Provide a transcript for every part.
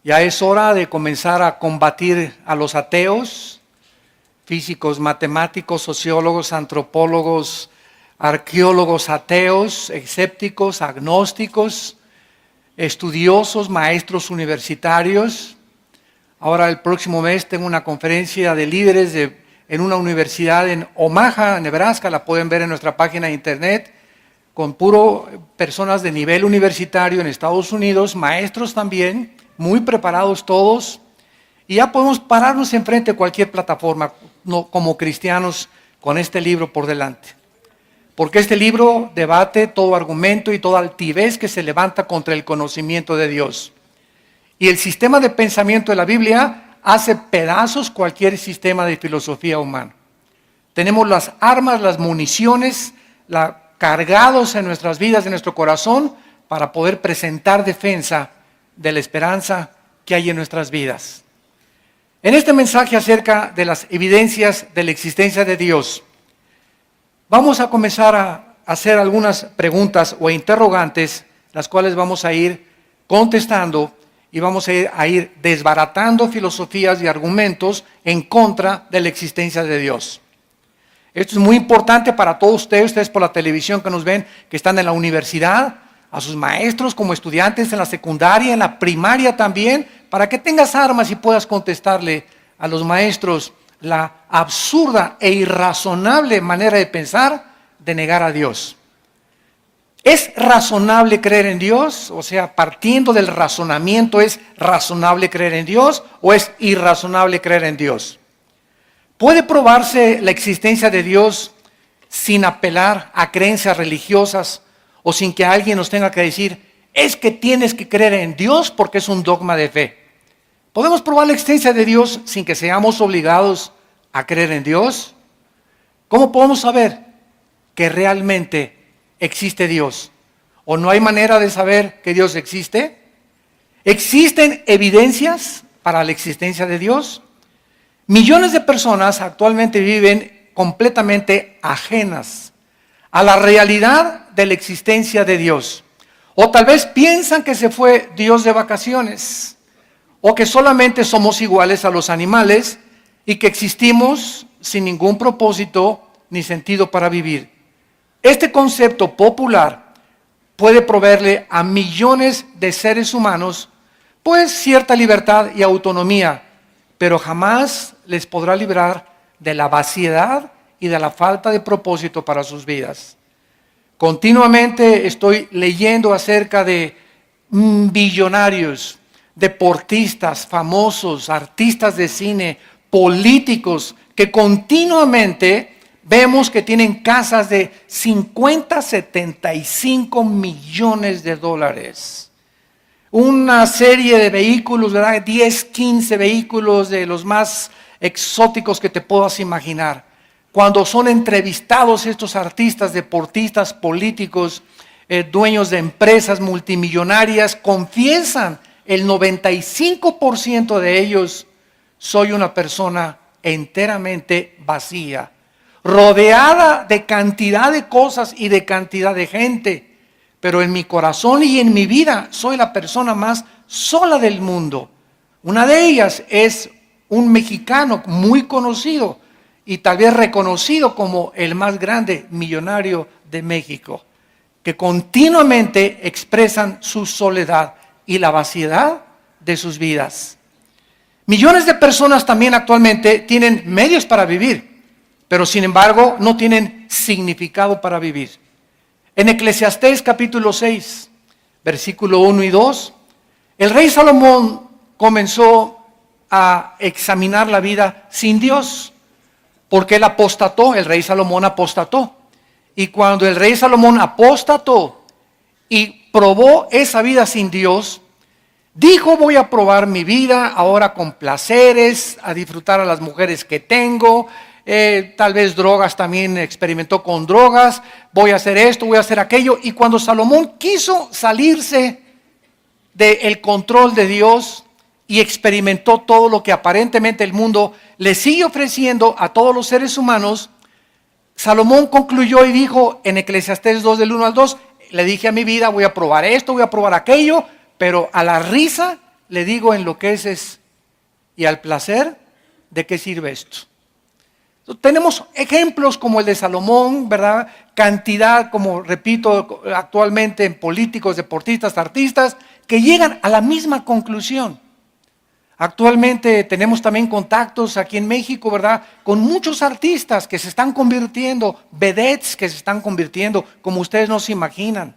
Ya es hora de comenzar a combatir a los ateos, físicos, matemáticos, sociólogos, antropólogos, arqueólogos ateos, escépticos, agnósticos, estudiosos, maestros universitarios. Ahora el próximo mes tengo una conferencia de líderes en una universidad en Omaha, Nebraska, la pueden ver en nuestra página de internet, con personas de nivel universitario en Estados Unidos, maestros también, muy preparados todos, y ya podemos pararnos enfrente de cualquier plataforma como cristianos con este libro por delante. Porque este libro debate todo argumento y toda altivez que se levanta contra el conocimiento de Dios. Y el sistema de pensamiento de la Biblia hace pedazos cualquier sistema de filosofía humana. Tenemos las armas, las municiones, cargados en nuestras vidas, en nuestro corazón, para poder presentar defensa de la esperanza que hay en nuestras vidas. En este mensaje acerca de las evidencias de la existencia de Dios, vamos a comenzar a hacer algunas preguntas o interrogantes, las cuales vamos a ir contestando y vamos a ir desbaratando filosofías y argumentos en contra de la existencia de Dios. Esto es muy importante para todos ustedes por la televisión que nos ven, que están en la universidad, a sus maestros como estudiantes en la secundaria, en la primaria también, para que tengas armas y puedas contestarle a los maestros la absurda e irrazonable manera de pensar de negar a Dios. ¿Es razonable creer en Dios? O sea, partiendo del razonamiento, ¿es razonable creer en Dios o es irrazonable creer en Dios? ¿Puede probarse la existencia de Dios sin apelar a creencias religiosas o sin que alguien nos tenga que decir, es que tienes que creer en Dios porque es un dogma de fe? ¿Podemos probar la existencia de Dios sin que seamos obligados a creer en Dios? ¿Cómo podemos saber que realmente existe Dios? ¿O no hay manera de saber que Dios existe? ¿Existen evidencias para la existencia de Dios? Millones de personas actualmente viven completamente ajenas a la realidad de la existencia de Dios. O tal vez piensan que se fue Dios de vacaciones, o que solamente somos iguales a los animales y que existimos sin ningún propósito ni sentido para vivir. Este concepto popular puede proveerle a millones de seres humanos pues cierta libertad y autonomía, pero jamás les podrá librar de la vaciedad y de la falta de propósito para sus vidas. Continuamente estoy leyendo acerca de billonarios, deportistas famosos, artistas de cine, políticos, que continuamente vemos que tienen casas de 50, 75 millones de dólares. Una serie de vehículos, ¿verdad? 10, 15 vehículos de los más exóticos que te puedas imaginar. Cuando son entrevistados estos artistas, deportistas, políticos, dueños de empresas multimillonarias, confiesan el 95% de ellos, soy una persona enteramente vacía, rodeada de cantidad de cosas y de cantidad de gente, pero en mi corazón y en mi vida soy la persona más sola del mundo. Una de ellas es un mexicano muy conocido y tal vez reconocido como el más grande millonario de México, que continuamente expresan su soledad y la vaciedad de sus vidas. Millones de personas también actualmente tienen medios para vivir, pero sin embargo no tienen significado para vivir. En Eclesiastés capítulo 6, versículo 1 y 2, el rey Salomón comenzó a examinar la vida sin Dios, porque él apostató, el rey Salomón apostató. Y cuando el rey Salomón apostató y probó esa vida sin Dios, dijo, voy a probar mi vida ahora con placeres, a disfrutar a las mujeres que tengo, tal vez drogas también experimentó con drogas, voy a hacer esto, voy a hacer aquello. Y cuando Salomón quiso salirse del control de Dios y experimentó todo lo que aparentemente el mundo le sigue ofreciendo a todos los seres humanos, Salomón concluyó y dijo en Eclesiastés 2 del 1 al 2, le dije a mi vida, voy a probar esto, voy a probar aquello, pero a la risa le digo enloqueces y al placer, ¿de qué sirve esto? Tenemos ejemplos como el de Salomón, ¿verdad? Cantidad, como repito, actualmente en políticos, deportistas, artistas, que llegan a la misma conclusión. Actualmente tenemos también contactos aquí en México, ¿verdad? Con muchos artistas que se están convirtiendo, vedettes que se están convirtiendo, como ustedes no se imaginan.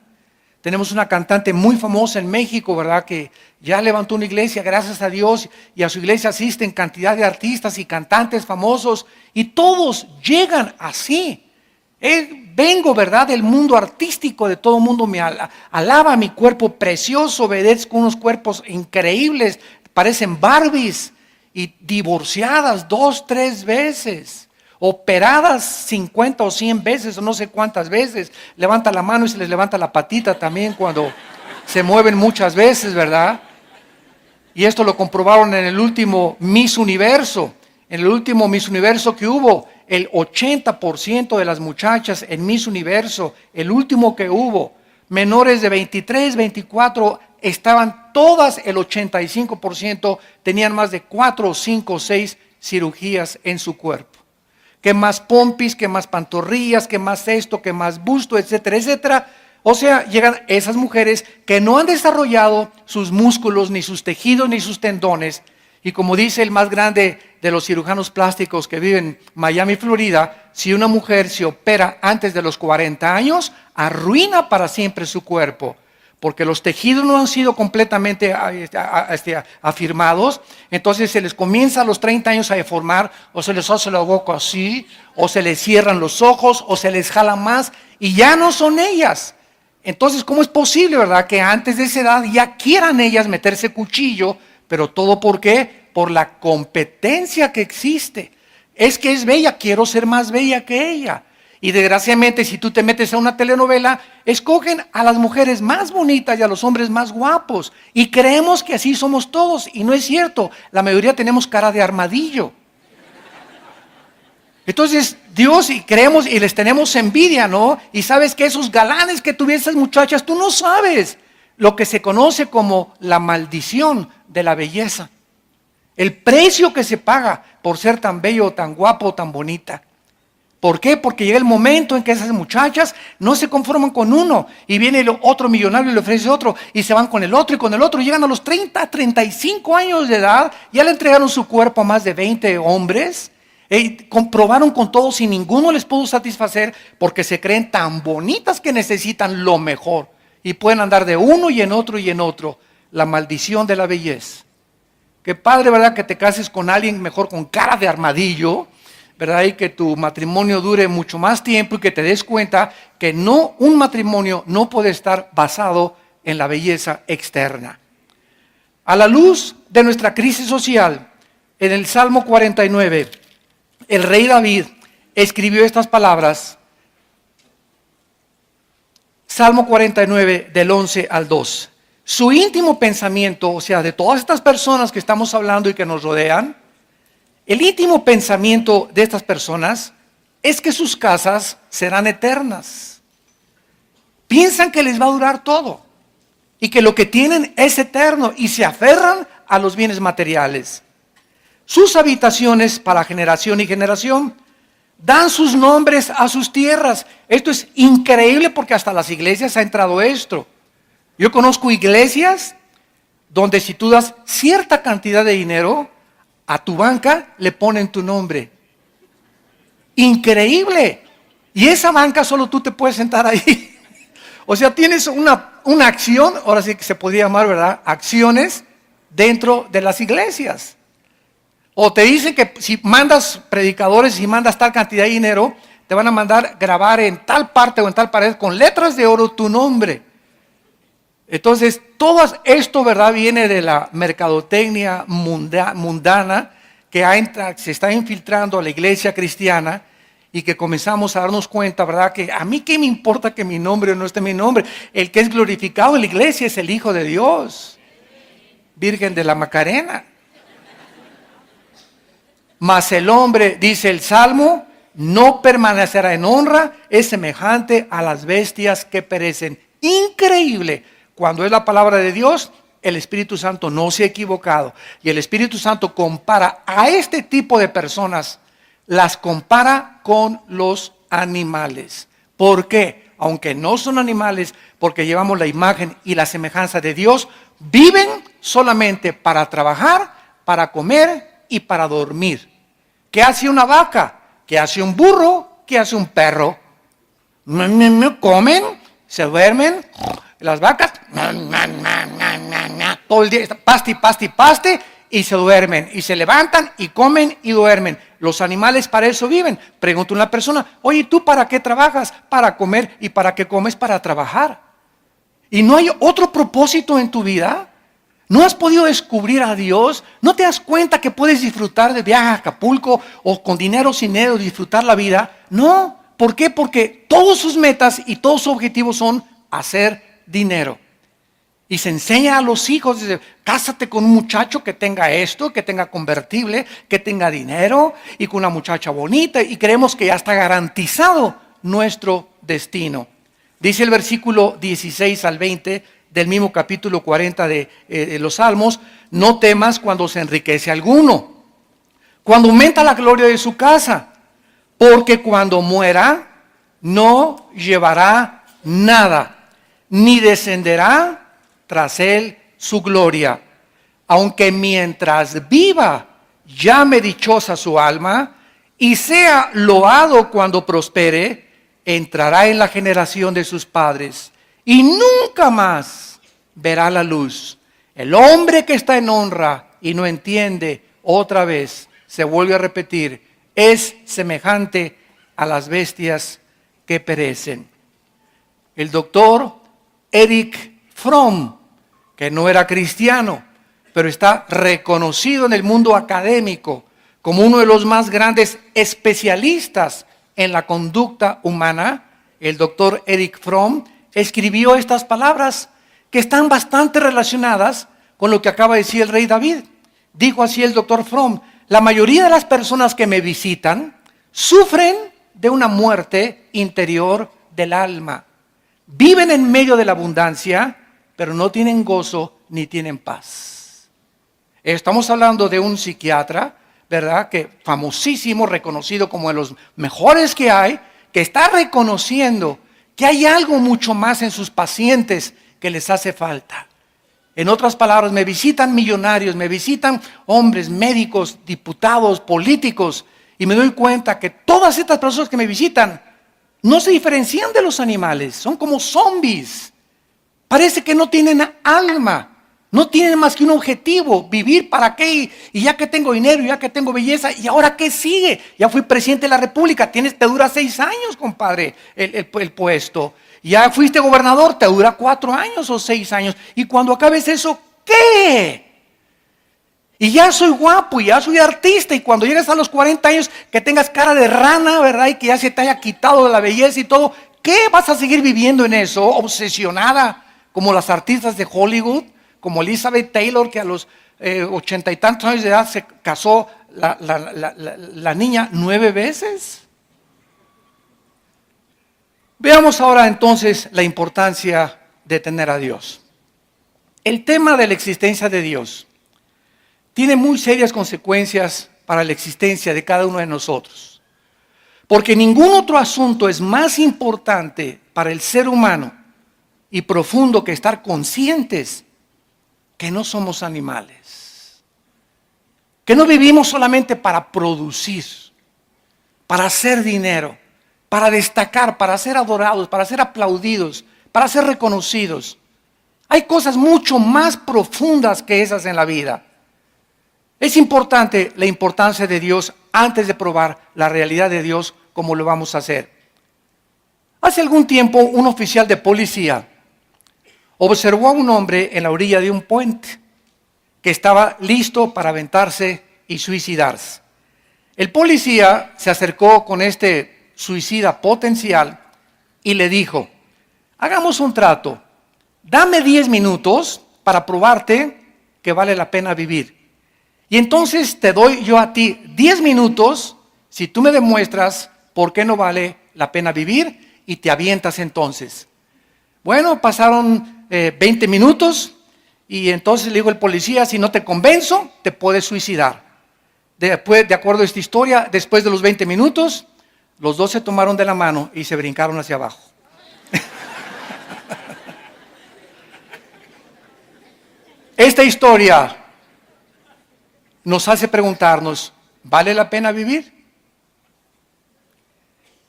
Tenemos una cantante muy famosa en México, ¿verdad? Que ya levantó una iglesia, gracias a Dios, y a su iglesia asisten cantidad de artistas y cantantes famosos, y todos llegan así. Vengo, ¿verdad? Del mundo artístico, de todo el mundo me alaba mi cuerpo precioso, vedettes con unos cuerpos increíbles, parecen Barbies, y divorciadas 2, 3 veces. Operadas 50 o 100 veces o no sé cuántas veces, levanta la mano y se les levanta la patita también cuando se mueven muchas veces, ¿verdad? Y esto lo comprobaron en el último Miss Universo. En el último Miss Universo que hubo, el 80% de las muchachas en Miss Universo, el último que hubo, menores de 23, 24, estaban todas, el 85%, tenían más de 4, 5, 6 cirugías en su cuerpo. Que más pompis, que más pantorrillas, que más esto, que más busto, etcétera, etcétera. O sea, llegan esas mujeres que no han desarrollado sus músculos, ni sus tejidos, ni sus tendones. Y como dice el más grande de los cirujanos plásticos que vive en Miami, Florida, si una mujer se opera antes de los 40 años, arruina para siempre su cuerpo. Porque los tejidos no han sido completamente afirmados, entonces se les comienza a los 30 años a deformar, o se les hace la boca así, o se les cierran los ojos, o se les jala más, y ya no son ellas. Entonces, ¿cómo es posible, verdad, que antes de esa edad ya quieran ellas meterse cuchillo? Pero todo ¿por qué? Por la competencia que existe. Es que es bella, quiero ser más bella que ella. Y desgraciadamente, si tú te metes a una telenovela, escogen a las mujeres más bonitas y a los hombres más guapos. Y creemos que así somos todos. Y no es cierto. La mayoría tenemos cara de armadillo. Entonces, Dios, y creemos y les tenemos envidia, ¿no? Y sabes que esos galanes que tuvieron esas muchachas, tú no sabes lo que se conoce como la maldición de la belleza. El precio que se paga por ser tan bello, tan guapo, tan bonita. ¿Por qué? Porque llega el momento en que esas muchachas no se conforman con uno y viene el otro millonario y le ofrece otro y se van con el otro y con el otro. Llegan a los 30, 35 años de edad, ya le entregaron su cuerpo a más de 20 hombres, comprobaron con todos y ninguno les pudo satisfacer porque se creen tan bonitas que necesitan lo mejor y pueden andar de uno y en otro y en otro. La maldición de la belleza. Qué padre, ¿verdad? Que te cases con alguien mejor con cara de armadillo, ¿verdad? Y que tu matrimonio dure mucho más tiempo y que te des cuenta que no, un matrimonio no puede estar basado en la belleza externa. A la luz de nuestra crisis social, en el Salmo 49, el rey David escribió estas palabras. Salmo 49, del 11 al 2. Su íntimo pensamiento, o sea, de todas estas personas que estamos hablando y que nos rodean, el íntimo pensamiento de estas personas es que sus casas serán eternas. Piensan que les va a durar todo y que lo que tienen es eterno y se aferran a los bienes materiales. Sus habitaciones para generación y generación dan sus nombres a sus tierras. Esto es increíble porque hasta las iglesias ha entrado esto. Yo conozco iglesias donde si tú das cierta cantidad de dinero, a tu banca le ponen tu nombre. Increíble. Y esa banca solo tú te puedes sentar ahí. O sea, tienes una acción, ahora sí que se podría llamar, ¿verdad? Acciones dentro de las iglesias. O te dicen que si mandas predicadores y mandas tal cantidad de dinero, te van a mandar grabar en tal parte o en tal pared con letras de oro tu nombre. Entonces, todo esto, ¿verdad?, viene de la mercadotecnia mundana que se está infiltrando a la iglesia cristiana y que comenzamos a darnos cuenta, ¿verdad?, que a mí qué me importa que mi nombre o no esté mi nombre. El que es glorificado en la iglesia es el Hijo de Dios, Virgen de la Macarena. Mas el hombre, dice el Salmo, no permanecerá en honra, es semejante a las bestias que perecen. Increíble. Cuando es la palabra de Dios, el Espíritu Santo no se ha equivocado. Y el Espíritu Santo compara a este tipo de personas, las compara con los animales. ¿Por qué? Aunque no son animales, porque llevamos la imagen y la semejanza de Dios, viven solamente para trabajar, para comer y para dormir. ¿Qué hace una vaca? ¿Qué hace un burro? ¿Qué hace un perro? Comen, se duermen. Las vacas, todo el día, paste, y se duermen. Y se levantan y comen y duermen. Los animales para eso viven. Pregunta una persona, oye, ¿tú para qué trabajas? Para comer. ¿Y para qué comes? Para trabajar. ¿Y no hay otro propósito en tu vida? ¿No has podido descubrir a Dios? ¿No te das cuenta que puedes disfrutar de viaje a Acapulco o con dinero sin dinero disfrutar la vida? No. ¿Por qué? Porque todas sus metas y todos sus objetivos son hacer dinero. Y se enseña a los hijos, dice, cásate con un muchacho que tenga esto, que tenga convertible, que tenga dinero y con una muchacha bonita, y creemos que ya está garantizado nuestro destino. Dice el versículo 16 al 20 del mismo capítulo 40 de los Salmos, no temas cuando se enriquece alguno, cuando aumenta la gloria de su casa, porque cuando muera no llevará nada, ni descenderá tras él su gloria. Aunque mientras viva llame dichosa su alma y sea loado cuando prospere, entrará en la generación de sus padres y nunca más verá la luz. El hombre que está en honra y no entiende, otra vez se vuelve a repetir, es semejante a las bestias que perecen. El doctor Erich Fromm, que no era cristiano, pero está reconocido en el mundo académico como uno de los más grandes especialistas en la conducta humana, el doctor Erich Fromm escribió estas palabras que están bastante relacionadas con lo que acaba de decir el rey David. Dijo así el doctor Fromm, la mayoría de las personas que me visitan sufren de una muerte interior del alma. Viven en medio de la abundancia, pero no tienen gozo ni tienen paz. Estamos hablando de un psiquiatra, ¿verdad? Que famosísimo, reconocido como de los mejores que hay, que está reconociendo que hay algo mucho más en sus pacientes que les hace falta. En otras palabras, me visitan millonarios, me visitan hombres, médicos, diputados, políticos, y me doy cuenta que todas estas personas que me visitan no se diferencian de los animales, son como zombies. Parece que no tienen alma, no tienen más que un objetivo, vivir para qué, y ya que tengo dinero, ya que tengo belleza, ¿y ahora qué sigue? Ya fui presidente de la República, te dura 6 años, compadre, el puesto. Ya fuiste gobernador, te dura 4 años o 6 años. Y cuando acabes eso, ¿qué? Y ya soy guapo, y ya soy artista, y cuando llegues a los 40 años, que tengas cara de rana, ¿verdad? Y que ya se te haya quitado de la belleza y todo, ¿qué? ¿Vas a seguir viviendo en eso? Obsesionada, como las artistas de Hollywood, como Elizabeth Taylor, que a los 80 y tantos años de edad se casó la niña 9 veces. Veamos ahora entonces la importancia de tener a Dios. El tema de la existencia de Dios tiene muy serias consecuencias para la existencia de cada uno de nosotros. Porque ningún otro asunto es más importante para el ser humano y profundo que estar conscientes que no somos animales. Que no vivimos solamente para producir, para hacer dinero, para destacar, para ser adorados, para ser aplaudidos, para ser reconocidos. Hay cosas mucho más profundas que esas en la vida. Es importante la importancia de Dios antes de probar la realidad de Dios como lo vamos a hacer. Hace algún tiempo un oficial de policía observó a un hombre en la orilla de un puente que estaba listo para aventarse y suicidarse. El policía se acercó con este suicida potencial y le dijo, hagamos un trato, dame 10 minutos para probarte que vale la pena vivir. Y entonces te doy yo a ti 10 minutos si tú me demuestras por qué no vale la pena vivir y te avientas entonces. Bueno, pasaron 20 minutos Y entonces le dijo el policía, si no te convenzo, te puedes suicidar. Después, de acuerdo a esta historia, después de los 20 minutos, los dos se tomaron de la mano y se brincaron hacia abajo. Esta historia nos hace preguntarnos, ¿vale la pena vivir?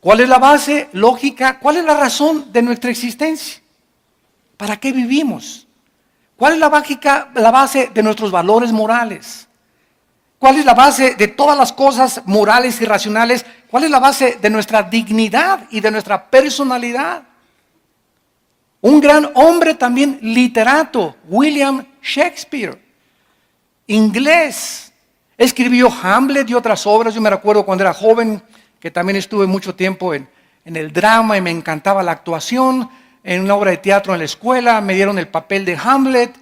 ¿Cuál es la base lógica? ¿Cuál es la razón de nuestra existencia? ¿Para qué vivimos? ¿Cuál es la base de nuestros valores morales? ¿Cuál es la base de todas las cosas morales y racionales? ¿Cuál es la base de nuestra dignidad y de nuestra personalidad? Un gran hombre también literato, William Shakespeare, inglés, escribió Hamlet y otras obras. Yo me recuerdo cuando era joven que también estuve mucho tiempo en el drama y me encantaba la actuación. En una obra de teatro en la escuela me dieron el papel de Hamlet.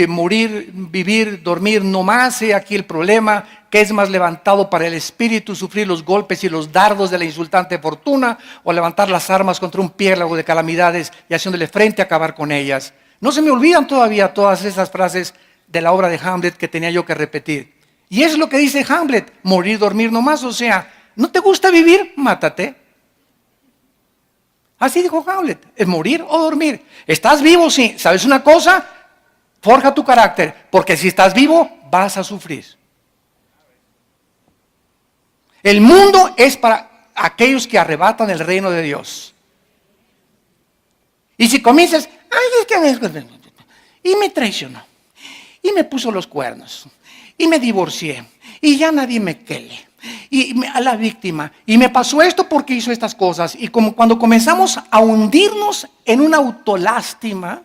Morir, vivir, dormir no más, he aquí el problema, que es más levantado para el espíritu sufrir los golpes y los dardos de la insultante fortuna, o levantar las armas contra un piélago de calamidades y haciéndole frente a acabar con ellas. No se me olvidan todavía todas esas frases de la obra de Hamlet que tenía yo que repetir. Y es lo que dice Hamlet, morir, dormir no más, o sea, ¿no te gusta vivir? Mátate. Así dijo Hamlet, es morir o dormir. ¿Estás vivo? Sí. ¿Sabes una cosa? Forja tu carácter, porque si estás vivo, vas a sufrir. El mundo es para aquellos que arrebatan el reino de Dios. Y si comienzas, y me traicionó, y me puso los cuernos, y me divorcié, y ya nadie me quele, y a la víctima, y me pasó esto porque hizo estas cosas, y como cuando comenzamos a hundirnos en una autolástima,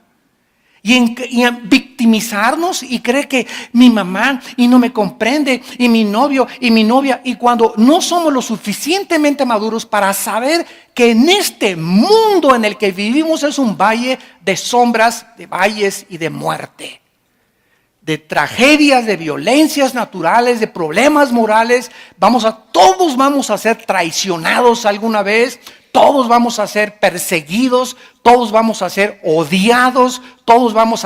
y en victimizarnos y creer que mi mamá y no me comprende y mi novio y mi novia, y cuando no somos lo suficientemente maduros para saber que en este mundo en el que vivimos es un valle de sombras, de valles y de muerte, de tragedias, de violencias naturales, de problemas morales. Todos vamos a ser traicionados alguna vez. Todos vamos a ser perseguidos, todos vamos a ser odiados, todos vamos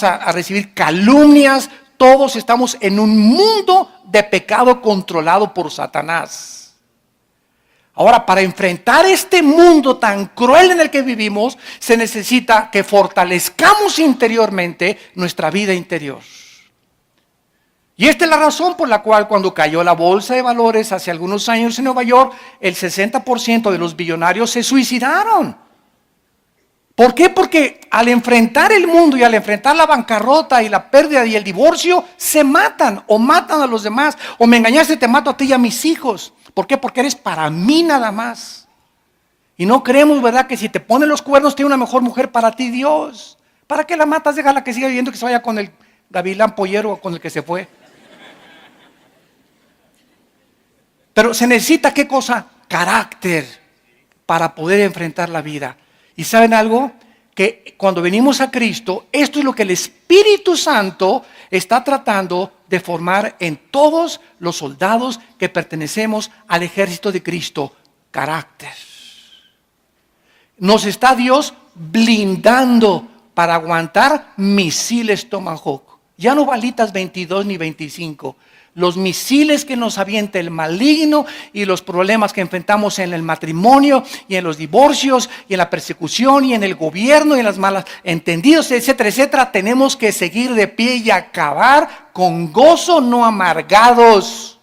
a recibir calumnias, todos estamos en un mundo de pecado controlado por Satanás. Ahora, para enfrentar este mundo tan cruel en el que vivimos, se necesita que fortalezcamos interiormente nuestra vida interior. Y esta es la razón por la cual cuando cayó la bolsa de valores hace algunos años en Nueva York, el 60% de los billonarios se suicidaron. ¿Por qué? Porque al enfrentar el mundo y al enfrentar la bancarrota y la pérdida y el divorcio, se matan o matan a los demás. O me engañaste, te mato a ti y a mis hijos. ¿Por qué? Porque eres para mí nada más. Y no creemos, ¿verdad?, que si te ponen los cuernos tiene una mejor mujer para ti Dios. ¿Para qué la matas? Déjala que siga viviendo, que se vaya con el gavilán pollero o con el que se fue. Pero se necesita, ¿qué cosa? Carácter para poder enfrentar la vida. ¿Y saben algo? Que cuando venimos a Cristo, esto es lo que el Espíritu Santo está tratando de formar en todos los soldados que pertenecemos al ejército de Cristo. Carácter. Nos está Dios blindando para aguantar misiles Tomahawk. Ya no balitas 22 ni 25. Los misiles que nos avienta el maligno y los problemas que enfrentamos en el matrimonio y en los divorcios y en la persecución y en el gobierno y en las malas entendidos, etcétera, etcétera. Tenemos que seguir de pie y acabar con gozo, no amargados.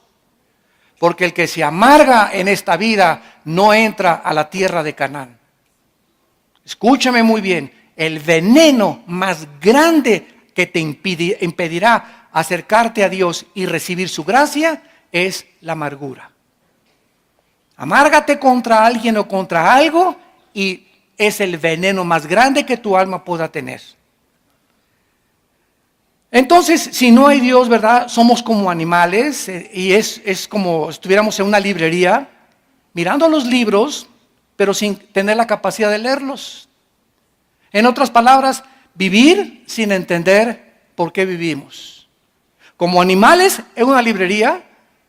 Porque el que se amarga en esta vida no entra a la tierra de Canaán. Escúchame muy bien, el veneno más grande que te impedirá acercarte a Dios y recibir su gracia es la amargura. Amárgate contra alguien o contra algo y es el veneno más grande que tu alma pueda tener. Entonces, si no hay Dios, ¿verdad? Somos como animales y es como si estuviéramos en una librería mirando los libros, pero sin tener la capacidad de leerlos. En otras palabras, vivir sin entender por qué vivimos. Como animales en una librería,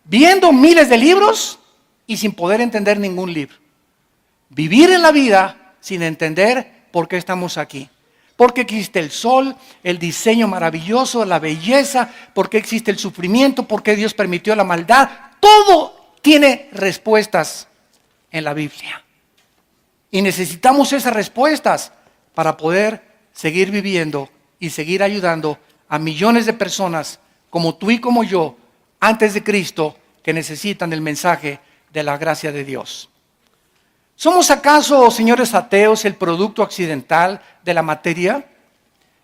viendo miles de libros y sin poder entender ningún libro. Vivir en la vida sin entender por qué estamos aquí. ¿Por qué existe el sol, el diseño maravilloso, la belleza? ¿Por qué existe el sufrimiento? ¿Por qué Dios permitió la maldad? Todo tiene respuestas en la Biblia. Y necesitamos esas respuestas para poder seguir viviendo y seguir ayudando a millones de personas como tú y como yo, antes de Cristo, que necesitan el mensaje de la gracia de Dios. ¿Somos acaso, señores ateos, el producto accidental de la materia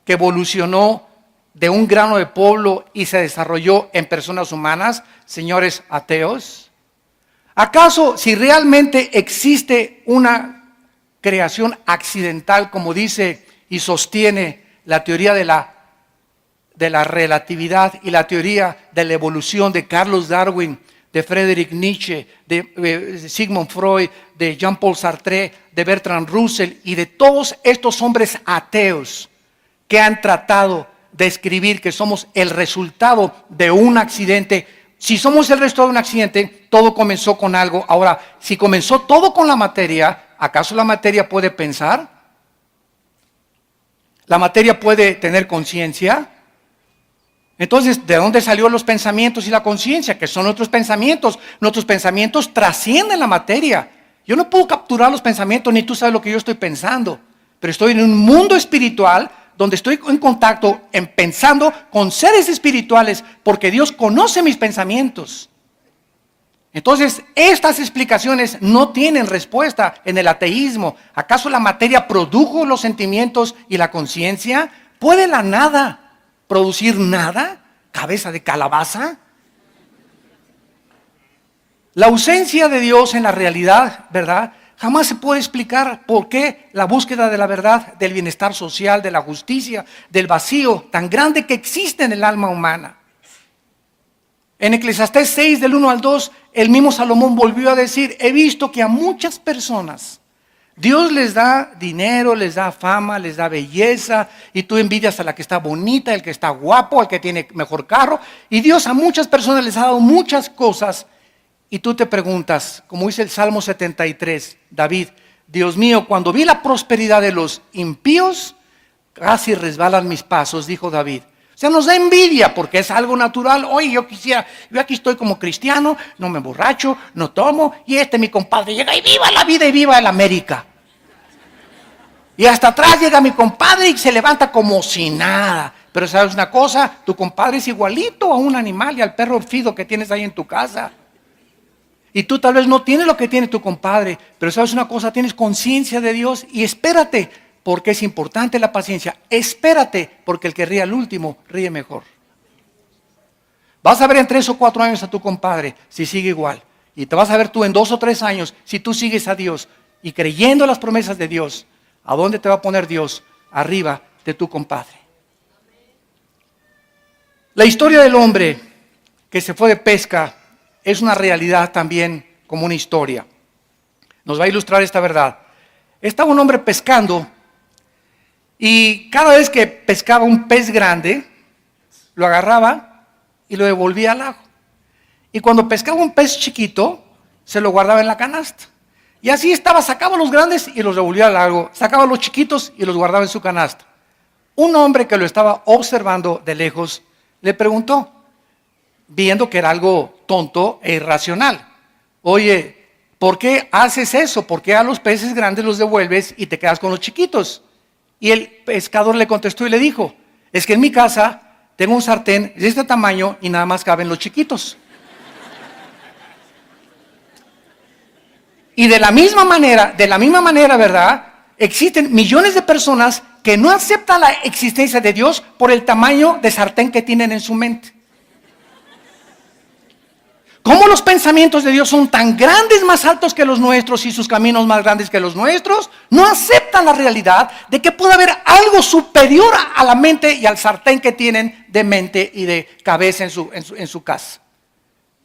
que evolucionó de un grano de polvo y se desarrolló en personas humanas, señores ateos? ¿Acaso si realmente existe una creación accidental, como dice y sostiene la teoría de la relatividad y la teoría de la evolución de Carlos Darwin, de Friedrich Nietzsche, de Sigmund Freud, de Jean-Paul Sartre, de Bertrand Russell y de todos estos hombres ateos que han tratado de escribir que somos el resultado de un accidente? Si somos el resultado de un accidente, todo comenzó con algo. Ahora, si comenzó todo con la materia, ¿acaso la materia puede pensar? ¿La materia puede tener conciencia? Entonces, ¿de dónde salieron los pensamientos y la conciencia? Que son nuestros pensamientos. Nuestros pensamientos trascienden la materia. Yo no puedo capturar los pensamientos, ni tú sabes lo que yo estoy pensando. Pero estoy en un mundo espiritual donde estoy en contacto, pensando con seres espirituales, porque Dios conoce mis pensamientos. Entonces, estas explicaciones no tienen respuesta en el ateísmo. ¿Acaso la materia produjo los sentimientos y la conciencia? ¿Puede la nada producir nada? ¿Cabeza de calabaza? La ausencia de Dios en la realidad, ¿verdad? Jamás se puede explicar por qué la búsqueda de la verdad, del bienestar social, de la justicia, del vacío tan grande que existe en el alma humana. En Eclesiastés 6, del 1 al 2, el mismo Salomón volvió a decir: he visto que a muchas personas Dios les da dinero, les da fama, les da belleza, y tú envidias a la que está bonita, el que está guapo, el que tiene mejor carro, y Dios a muchas personas les ha dado muchas cosas, y tú te preguntas, como dice el Salmo 73, David: Dios mío, cuando vi la prosperidad de los impíos, casi resbalan mis pasos, dijo David. O sea, nos da envidia porque es algo natural. Oye, yo aquí estoy como cristiano, no me emborracho, no tomo, y mi compadre llega y viva la vida y viva el América. Y hasta atrás llega mi compadre y se levanta como si nada. Pero ¿sabes una cosa? Tu compadre es igualito a un animal y al perro fido que tienes ahí en tu casa. Y tú tal vez no tienes lo que tiene tu compadre, pero ¿sabes una cosa? Tienes conciencia de Dios y espérate, porque es importante la paciencia. Espérate, porque el que ríe al último, ríe mejor. Vas a ver en 3 o 4 años a tu compadre si sigue igual. Y te vas a ver tú en 2 o 3 años si tú sigues a Dios y creyendo las promesas de Dios. ¿A dónde te va a poner Dios? Arriba de tu compadre. La historia del hombre que se fue de pesca es una realidad también como una historia. Nos va a ilustrar esta verdad. Estaba un hombre pescando y cada vez que pescaba un pez grande, lo agarraba y lo devolvía al lago. Y cuando pescaba un pez chiquito, se lo guardaba en la canasta. Y así estaba, sacaba los grandes y los devolvía al lago, sacaba los chiquitos y los guardaba en su canasta. Un hombre que lo estaba observando de lejos le preguntó, viendo que era algo tonto e irracional: oye, ¿por qué haces eso? ¿Por qué a los peces grandes los devuelves y te quedas con los chiquitos? Y el pescador le contestó y le dijo: es que en mi casa tengo un sartén de este tamaño y nada más caben los chiquitos. Y de la misma manera, ¿verdad? Existen millones de personas que no aceptan la existencia de Dios por el tamaño de sartén que tienen en su mente. ¿Cómo los pensamientos de Dios son tan grandes, más altos que los nuestros, y sus caminos más grandes que los nuestros? No aceptan la realidad de que puede haber algo superior a la mente y al sartén que tienen de mente y de cabeza en su casa.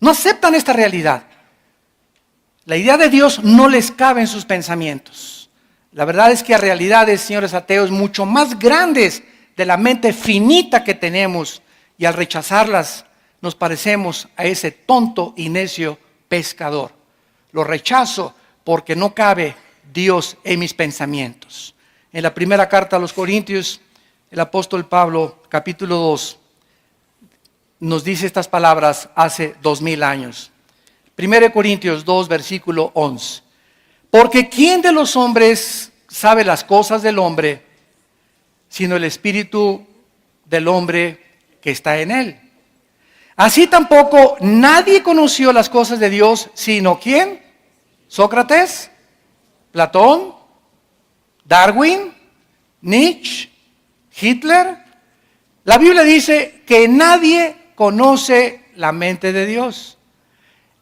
No aceptan esta realidad. La idea de Dios no les cabe en sus pensamientos. La verdad es que hay realidades, señores ateos, mucho más grandes de la mente finita que tenemos, y al rechazarlas nos parecemos a ese tonto y necio pescador. Lo rechazo porque no cabe Dios en mis pensamientos. En la primera carta a los Corintios, el apóstol Pablo, capítulo 2, nos dice estas palabras hace 2000 años. 1 Corintios 2, versículo 11. Porque ¿quién de los hombres sabe las cosas del hombre, sino el espíritu del hombre que está en él? Así tampoco nadie conoció las cosas de Dios, sino ¿quién? Sócrates, Platón, Darwin, Nietzsche, Hitler. La Biblia dice que nadie conoce la mente de Dios.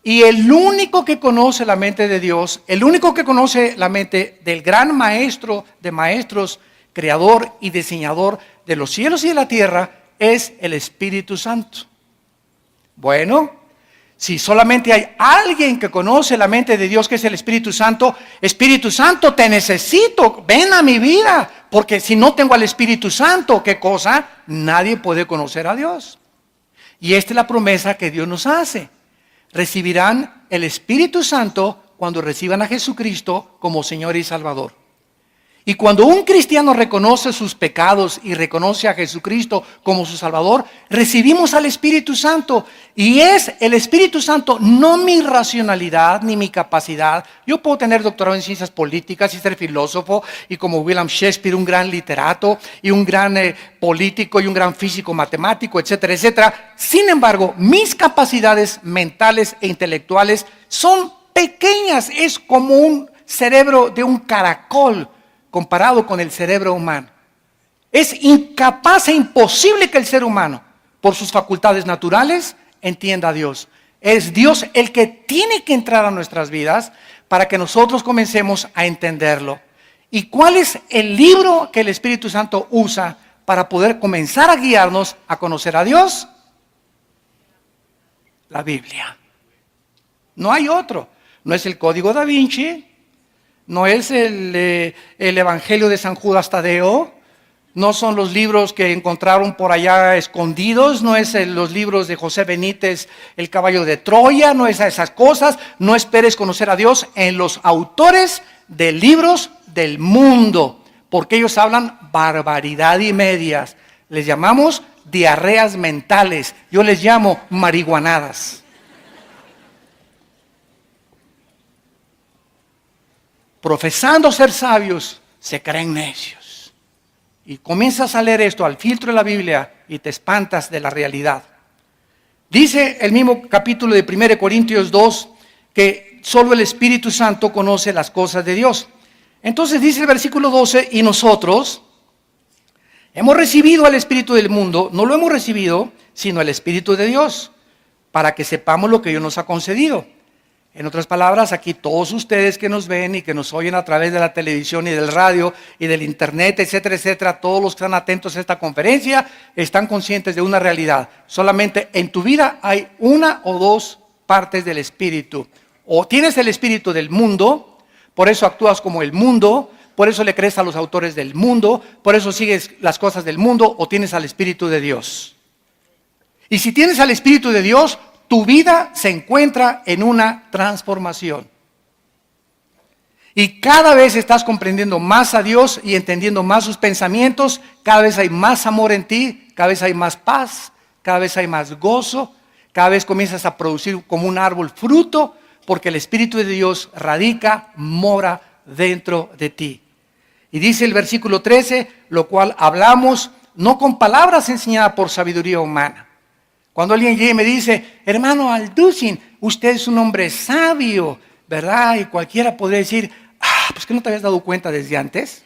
Y el único que conoce la mente de Dios, el único que conoce la mente del gran maestro de maestros, creador y diseñador de los cielos y de la tierra, es el Espíritu Santo. Bueno, si solamente hay alguien que conoce la mente de Dios, que es el Espíritu Santo, te necesito, ven a mi vida, porque si no tengo al Espíritu Santo, ¿qué cosa? Nadie puede conocer a Dios. Y esta es la promesa que Dios nos hace. Recibirán el Espíritu Santo cuando reciban a Jesucristo como Señor y Salvador. Y cuando un cristiano reconoce sus pecados y reconoce a Jesucristo como su Salvador, recibimos al Espíritu Santo. Y es el Espíritu Santo, no mi racionalidad ni mi capacidad. Yo puedo tener doctorado en ciencias políticas y ser filósofo, y como William Shakespeare, un gran literato, y un gran político, y un gran físico matemático, etcétera, etcétera. Sin embargo, mis capacidades mentales e intelectuales son pequeñas. Es como un cerebro de un caracol comparado con el cerebro humano. Es incapaz e imposible que el ser humano, por sus facultades naturales, entienda a Dios. Es Dios el que tiene que entrar a nuestras vidas para que nosotros comencemos a entenderlo. ¿Y cuál es el libro que el Espíritu Santo usa para poder comenzar a guiarnos a conocer a Dios? La Biblia. No hay otro. No es el Código Da Vinci, no es el Evangelio de San Judas Tadeo, no son los libros que encontraron por allá escondidos, no es los libros de José Benítez, El caballo de Troya, no es esas cosas. No esperes conocer a Dios en los autores de libros del mundo, porque ellos hablan barbaridad y medias. Les llamamos diarreas mentales, yo les llamo marihuanadas. Profesando ser sabios, se creen necios. Y comienzas a leer esto al filtro de la Biblia y te espantas de la realidad. Dice el mismo capítulo de 1 Corintios 2 que solo el Espíritu Santo conoce las cosas de Dios. Entonces dice el versículo 12, y nosotros hemos recibido al Espíritu del mundo, no lo hemos recibido, sino el Espíritu de Dios, para que sepamos lo que Dios nos ha concedido. En otras palabras, aquí todos ustedes que nos ven y que nos oyen a través de la televisión y del radio y del internet, etcétera, etcétera, todos los que están atentos a esta conferencia están conscientes de una realidad. Solamente en tu vida hay una o dos partes del Espíritu. O tienes el Espíritu del mundo, por eso actúas como el mundo, por eso le crees a los autores del mundo, por eso sigues las cosas del mundo, o tienes al Espíritu de Dios. Y si tienes al Espíritu de Dios, tu vida se encuentra en una transformación. Y cada vez estás comprendiendo más a Dios y entendiendo más sus pensamientos. Cada vez hay más amor en ti, cada vez hay más paz, cada vez hay más gozo. Cada vez comienzas a producir como un árbol fruto, porque el Espíritu de Dios radica, mora dentro de ti. Y dice el versículo 13, lo cual hablamos no con palabras enseñadas por sabiduría humana. Cuando alguien llega y me dice, hermano Alducin, usted es un hombre sabio, ¿verdad? Y cualquiera podría decir, pues que no te habías dado cuenta desde antes.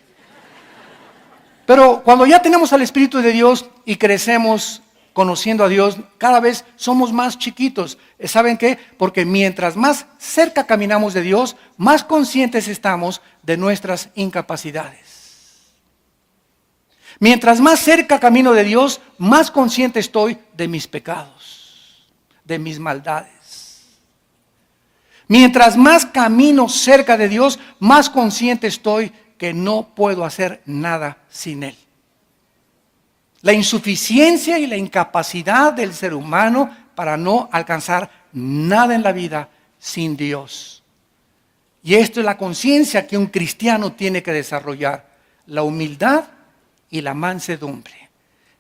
Pero cuando ya tenemos al Espíritu de Dios y crecemos conociendo a Dios, cada vez somos más chiquitos. ¿Saben qué? Porque mientras más cerca caminamos de Dios, más conscientes estamos de nuestras incapacidades. Mientras más cerca camino de Dios, más consciente estoy de mis pecados, de mis maldades. Mientras más camino cerca de Dios, más consciente estoy que no puedo hacer nada sin Él. La insuficiencia y la incapacidad del ser humano para no alcanzar nada en la vida sin Dios. Y esto es la conciencia que un cristiano tiene que desarrollar. la humildad y la mansedumbre.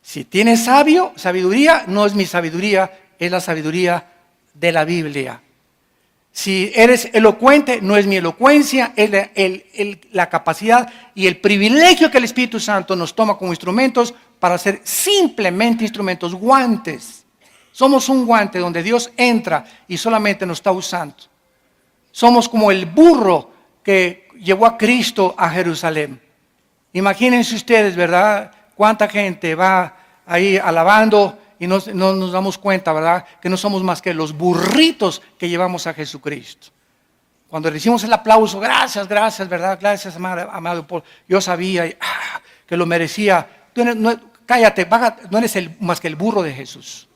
Si tienes sabiduría, no es mi sabiduría, es la sabiduría de la Biblia. Si eres elocuente, no es mi elocuencia, es la capacidad y el privilegio que el Espíritu Santo nos toma como instrumentos para ser simplemente instrumentos, guantes. Somos un guante donde Dios entra y solamente nos está usando. Somos como el burro que llevó a Cristo a Jerusalén. Imagínense ustedes, ¿verdad? Cuánta gente va ahí alabando y no nos damos cuenta, ¿verdad? Que no somos más que los burritos que llevamos a Jesucristo. Cuando recibimos el aplauso, gracias, ¿verdad? Gracias, amado Paul. Yo sabía que lo merecía. Cállate, no eres más que el burro de Jesús.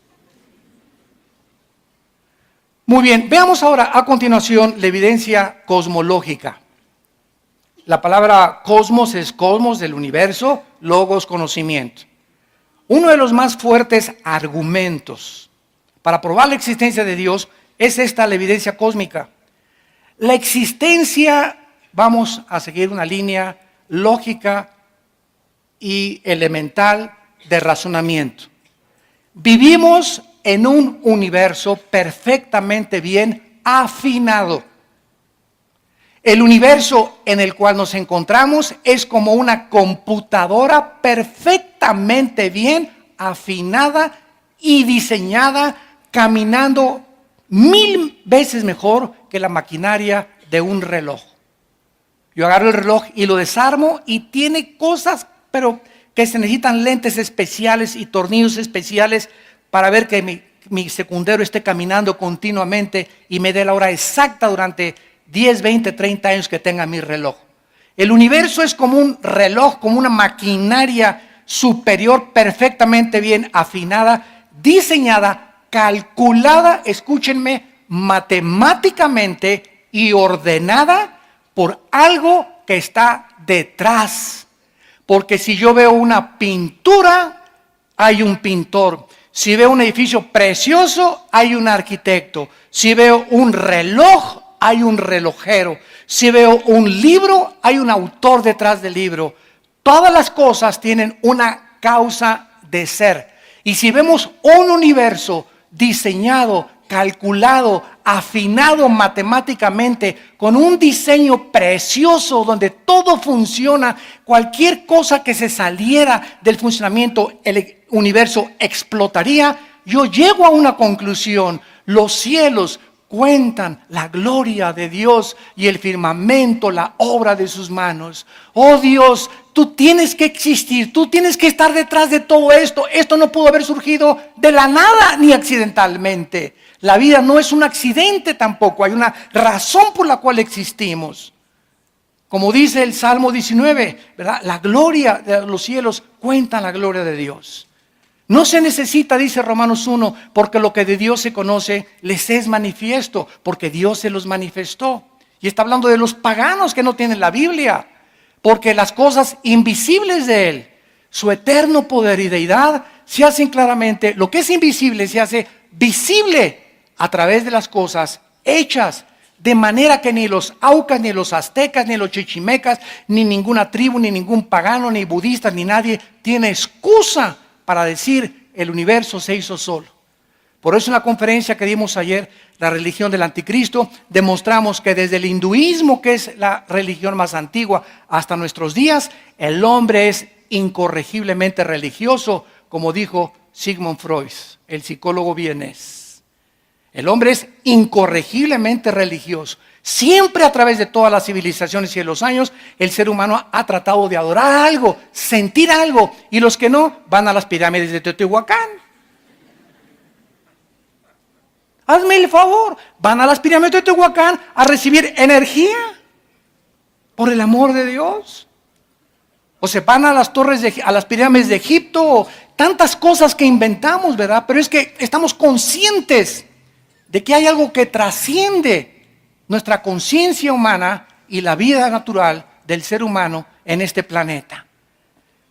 Muy bien, veamos ahora a continuación la evidencia cosmológica. La palabra cosmos es cosmos del universo, logos, conocimiento. Uno de los más fuertes argumentos para probar la existencia de Dios es la evidencia cósmica. La existencia, vamos a seguir una línea lógica y elemental de razonamiento. Vivimos en un universo perfectamente bien afinado. El universo en el cual nos encontramos es como una computadora perfectamente bien afinada y diseñada, caminando 1000 veces mejor que la maquinaria de un reloj. Yo agarro el reloj y lo desarmo y tiene cosas, pero que se necesitan lentes especiales y tornillos especiales para ver que mi secundero esté caminando continuamente y me dé la hora exacta durante 10, 20, 30 años que tenga mi reloj. El universo es como un reloj, como una maquinaria superior perfectamente bien afinada, diseñada, calculada, escúchenme, matemáticamente y ordenada por algo que está detrás. Porque si yo veo una pintura, hay un pintor. Si veo un edificio precioso, hay un arquitecto. Si veo un reloj, hay un relojero. Si veo un libro, hay un autor detrás del libro. Todas las cosas tienen una causa de ser. Y si vemos un universo diseñado, calculado, afinado matemáticamente, con un diseño precioso donde todo funciona, cualquier cosa que se saliera del funcionamiento, el universo explotaría, yo llego a una conclusión: los cielos cuentan la gloria de Dios y el firmamento, la obra de sus manos. Oh Dios, tú tienes que existir, tú tienes que estar detrás de todo esto. Esto no pudo haber surgido de la nada ni accidentalmente. La vida no es un accidente tampoco, hay una razón por la cual existimos. Como dice el Salmo 19, ¿verdad? La gloria de los cielos cuentan la gloria de Dios. No se necesita, dice Romanos 1, porque lo que de Dios se conoce les es manifiesto, porque Dios se los manifestó. Y está hablando de los paganos que no tienen la Biblia, porque las cosas invisibles de Él, su eterno poder y deidad, se hacen claramente, lo que es invisible se hace visible a través de las cosas hechas, de manera que ni los aucas, ni los aztecas, ni los chichimecas, ni ninguna tribu, ni ningún pagano, ni budista, ni nadie tiene excusa para decir el universo se hizo solo. Por eso en la conferencia que dimos ayer, la religión del anticristo, demostramos que desde el hinduismo, que es la religión más antigua, hasta nuestros días, el hombre es incorregiblemente religioso, como dijo Sigmund Freud, el psicólogo vienés. El hombre es incorregiblemente religioso. Siempre a través de todas las civilizaciones y de los años, el ser humano ha tratado de adorar algo, sentir algo, y los que no van a las pirámides de Teotihuacán. Hazme el favor, van a las pirámides de Teotihuacán a recibir energía, por el amor de Dios. O se van a las a las pirámides de Egipto, tantas cosas que inventamos, ¿verdad? Pero es que estamos conscientes de que hay algo que trasciende nuestra conciencia humana y la vida natural del ser humano en este planeta.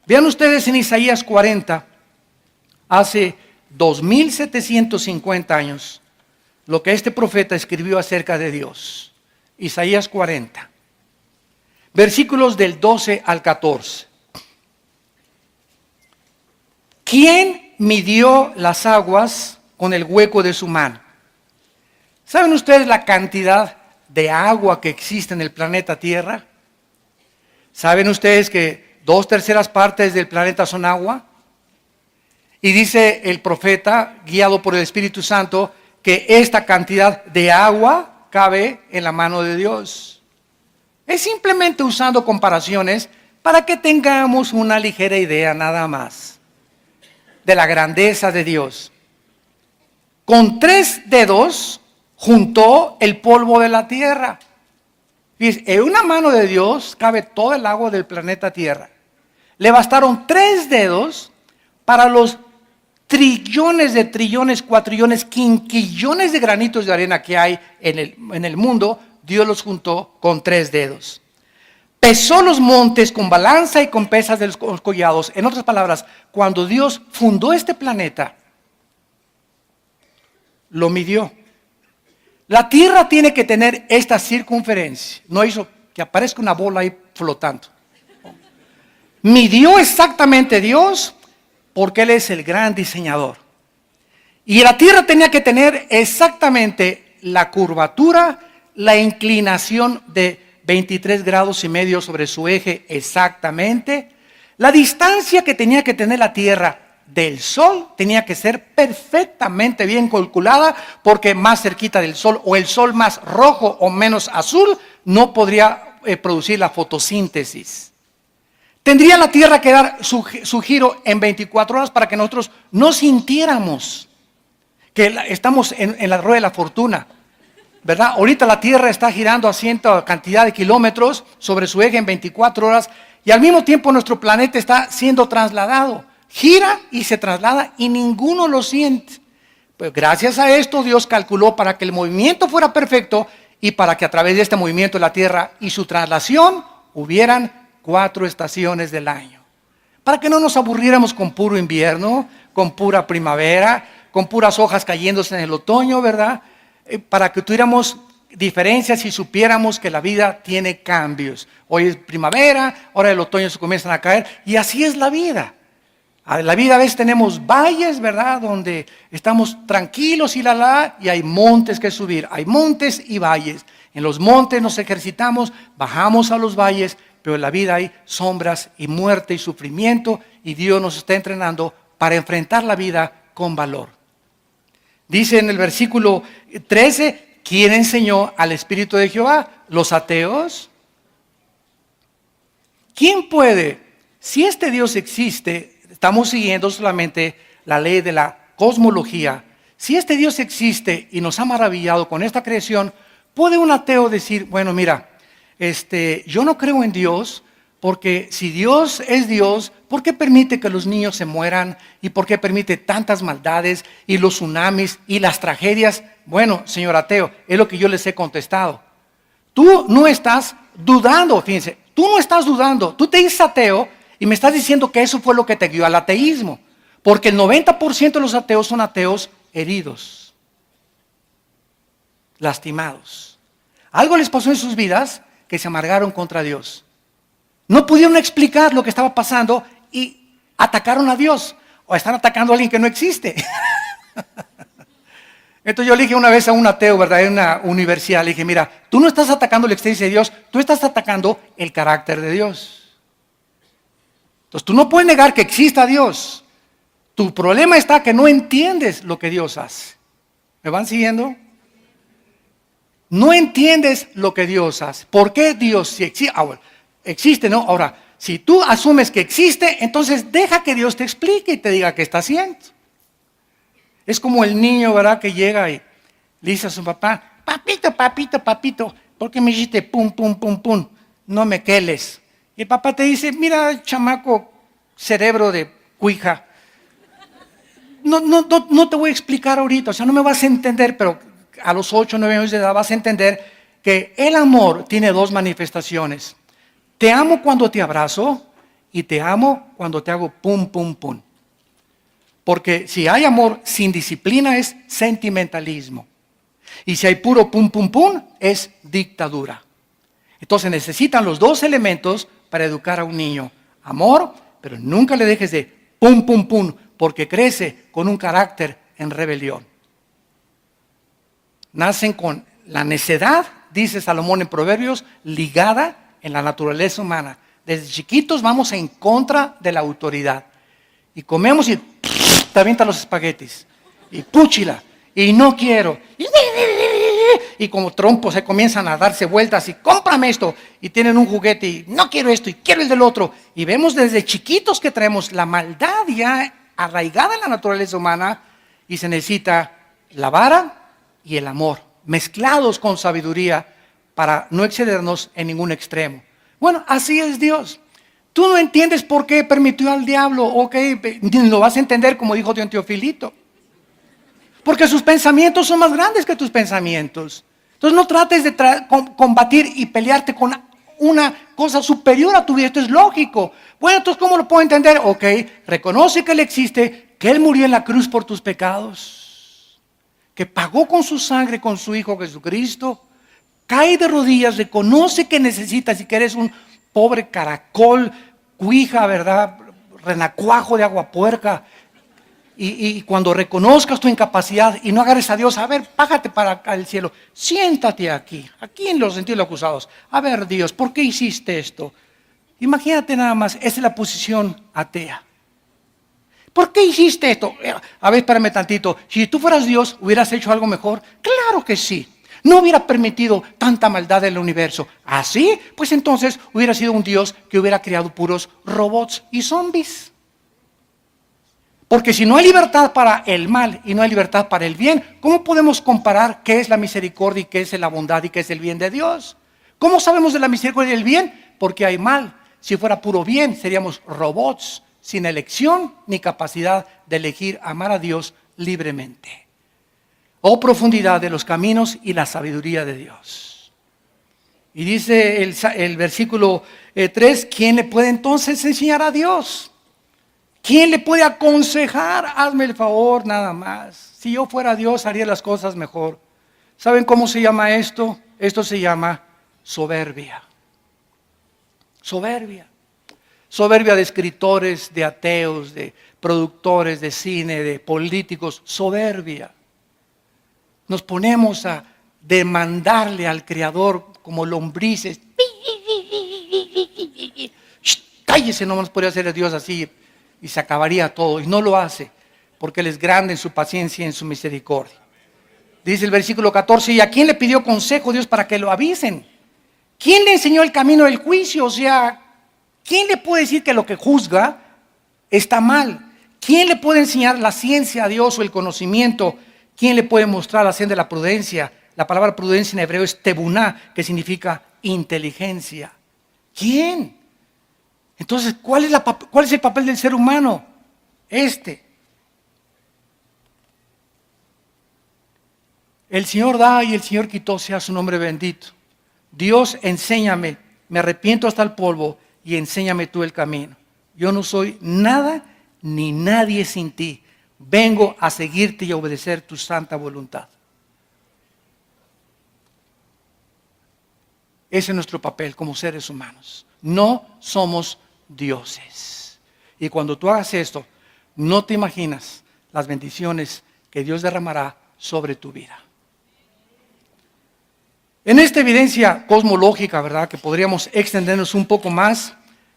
Vean ustedes en Isaías 40, hace 2750 años, lo que este profeta escribió acerca de Dios. Isaías 40, versículos del 12 al 14. ¿quién midió las aguas con el hueco de su mano? ¿Saben ustedes la cantidad de agua que existe en el planeta Tierra? ¿Saben ustedes que 2/3 partes del planeta son agua? Y dice el profeta, guiado por el Espíritu Santo, que esta cantidad de agua cabe en la mano de Dios. Es simplemente usando comparaciones para que tengamos una ligera idea nada más de la grandeza de Dios. Con 3 dedos juntó el polvo de la tierra. Fíjense, en una mano de Dios cabe todo el agua del planeta Tierra. Le bastaron 3 dedos para los trillones de trillones, cuatrillones, quinquillones de granitos de arena que hay en el mundo. Dios los juntó con 3 dedos. Pesó los montes con balanza y con pesas de los collados. En otras palabras, cuando Dios fundó este planeta, lo midió. La Tierra tiene que tener esta circunferencia. No hizo que aparezca una bola ahí flotando. Midió exactamente Dios porque Él es el gran diseñador. Y la Tierra tenía que tener exactamente la curvatura, la inclinación de 23 grados y medio sobre su eje exactamente. La distancia que tenía que tener la Tierra del Sol tenía que ser perfectamente bien calculada, porque más cerquita del Sol o el Sol más rojo o menos azul no podría producir la fotosíntesis. Tendría la Tierra que dar su giro en 24 horas para que nosotros no sintiéramos que estamos en la rueda de la fortuna, ¿verdad? Ahorita la Tierra está girando a cierta cantidad de kilómetros sobre su eje en 24 horas y al mismo tiempo nuestro planeta está siendo trasladado. Gira y se traslada y ninguno lo siente. Pues gracias a esto Dios calculó para que el movimiento fuera perfecto y para que a través de este movimiento de la Tierra y su traslación hubieran 4 estaciones del año. Para que no nos aburriéramos con puro invierno, con pura primavera, con puras hojas cayéndose en el otoño, ¿verdad? Para que tuviéramos diferencias y supiéramos que la vida tiene cambios. Hoy es primavera, ahora el otoño se comienzan a caer y así es la vida. La vida a veces tenemos valles, ¿verdad? Donde estamos tranquilos y y hay montes que subir. Hay montes y valles. En los montes nos ejercitamos, bajamos a los valles, pero en la vida hay sombras y muerte y sufrimiento y Dios nos está entrenando para enfrentar la vida con valor. Dice en el versículo 13, ¿quién enseñó al Espíritu de Jehová? ¿Los ateos? ¿Quién puede? Si este Dios existe, estamos siguiendo solamente la ley de la cosmología. Si este Dios existe y nos ha maravillado con esta creación, ¿puede un ateo decir, bueno, mira, yo no creo en Dios, porque si Dios es Dios, ¿por qué permite que los niños se mueran? ¿Y por qué permite tantas maldades y los tsunamis y las tragedias? Bueno, señor ateo, es lo que yo les he contestado. Tú no estás dudando, fíjense, tú no estás dudando, tú te dices ateo y me estás diciendo que eso fue lo que te guió al ateísmo, porque el 90% de los ateos son ateos heridos, lastimados. Algo les pasó en sus vidas que se amargaron contra Dios. No pudieron explicar lo que estaba pasando y atacaron a Dios. O están atacando a alguien que no existe. Entonces yo le dije una vez a un ateo, ¿verdad? En una universidad, le dije, mira, tú no estás atacando la existencia de Dios, tú estás atacando el carácter de Dios. Entonces tú no puedes negar que exista Dios. Tu problema está que no entiendes lo que Dios hace. ¿Me van siguiendo? No entiendes lo que Dios hace. ¿Por qué Dios sí existe? Bueno, existe, ¿no? Ahora, si tú asumes que existe, entonces deja que Dios te explique y te diga qué está haciendo. Es como el niño, ¿verdad? Que llega y le dice a su papá, papito, papito, papito, ¿por qué me hiciste pum, pum, pum, pum? No me queles. Y el papá te dice, mira, chamaco, cerebro de cuija, no te voy a explicar ahorita, o sea, no me vas a entender, pero a los 8 o 9 años de edad vas a entender que el amor tiene 2 manifestaciones. Te amo cuando te abrazo y te amo cuando te hago pum, pum, pum. Porque si hay amor sin disciplina es sentimentalismo. Y si hay puro pum, pum, pum es dictadura. Entonces necesitan los 2 elementos para educar a un niño. Amor, pero nunca le dejes de pum, pum, pum. porque crece con un carácter en rebelión. Nacen con la necedad, dice Salomón en Proverbios, ligada en la naturaleza humana. Desde chiquitos vamos en contra de la autoridad. Y comemos y te avientan los espaguetis. Y púchila. Y no quiero. Y como trompos se comienzan a darse vueltas y cómprame esto. Y tienen un juguete y no quiero esto y quiero el del otro. Y vemos desde chiquitos que traemos la maldad ya arraigada en la naturaleza humana. Y se necesita la vara y el amor, mezclados con sabiduría para no excedernos en ningún extremo. Bueno, así es Dios. Tú no entiendes por qué permitió al diablo, ok, lo vas a entender como dijo Don Teofilito. Porque sus pensamientos son más grandes que tus pensamientos. Entonces no trates de combatir y pelearte con una cosa superior a tu vida. Esto es lógico. Bueno, entonces ¿cómo lo puedo entender? Ok, reconoce que Él existe, que Él murió en la cruz por tus pecados, que pagó con su sangre, con su Hijo Jesucristo. Cae de rodillas, reconoce que necesitas y que eres un pobre caracol, cuija, ¿verdad? Renacuajo de agua puerca. Y cuando reconozcas tu incapacidad y no agarres a Dios, a ver, págate para acá al cielo. Siéntate aquí en los sentidos acusados. A ver, Dios, ¿por qué hiciste esto? Imagínate nada más, esa es la posición atea. ¿Por qué hiciste esto? A ver, espérame tantito. Si tú fueras Dios, ¿hubieras hecho algo mejor? Claro que sí. No hubiera permitido tanta maldad en el universo. ¿Así? Pues entonces hubiera sido un Dios que hubiera creado puros robots y zombies. Porque si no hay libertad para el mal y no hay libertad para el bien, ¿cómo podemos comparar qué es la misericordia y qué es la bondad y qué es el bien de Dios? ¿Cómo sabemos de la misericordia y el bien? Porque hay mal. Si fuera puro bien, seríamos robots sin elección ni capacidad de elegir amar a Dios libremente. Oh profundidad de los caminos y la sabiduría de Dios. Y dice el versículo 3, ¿quién le puede entonces enseñar a Dios? ¿Quién le puede aconsejar? Hazme el favor nada más. Si yo fuera Dios, haría las cosas mejor. ¿Saben cómo se llama esto? Esto se llama soberbia. Soberbia. Soberbia de escritores, de ateos, de productores de cine, de políticos. Soberbia. Nos ponemos a demandarle al Creador como lombrices. Cállese, no nos podría hacer a Dios así. Y se acabaría todo, y no lo hace, porque Él es grande en su paciencia y en su misericordia. Dice el versículo 14, ¿y a quién le pidió consejo Dios para que lo avisen? ¿Quién le enseñó el camino del juicio? O sea, ¿quién le puede decir que lo que juzga está mal? ¿Quién le puede enseñar la ciencia a Dios o el conocimiento? ¿Quién le puede mostrar la senda de la prudencia? La palabra prudencia en hebreo es tebuná, que significa inteligencia. ¿Quién? Entonces, ¿cuál es el papel del ser humano? El Señor da y el Señor quitó, sea su nombre bendito. Dios, enséñame, me arrepiento hasta el polvo y enséñame tú el camino. Yo no soy nada ni nadie sin ti. Vengo a seguirte y a obedecer tu santa voluntad. Ese es nuestro papel como seres humanos. No somos dioses. Y cuando tú hagas esto, no te imaginas las bendiciones que Dios derramará sobre tu vida. En esta evidencia cosmológica, ¿verdad?, que podríamos extendernos un poco más,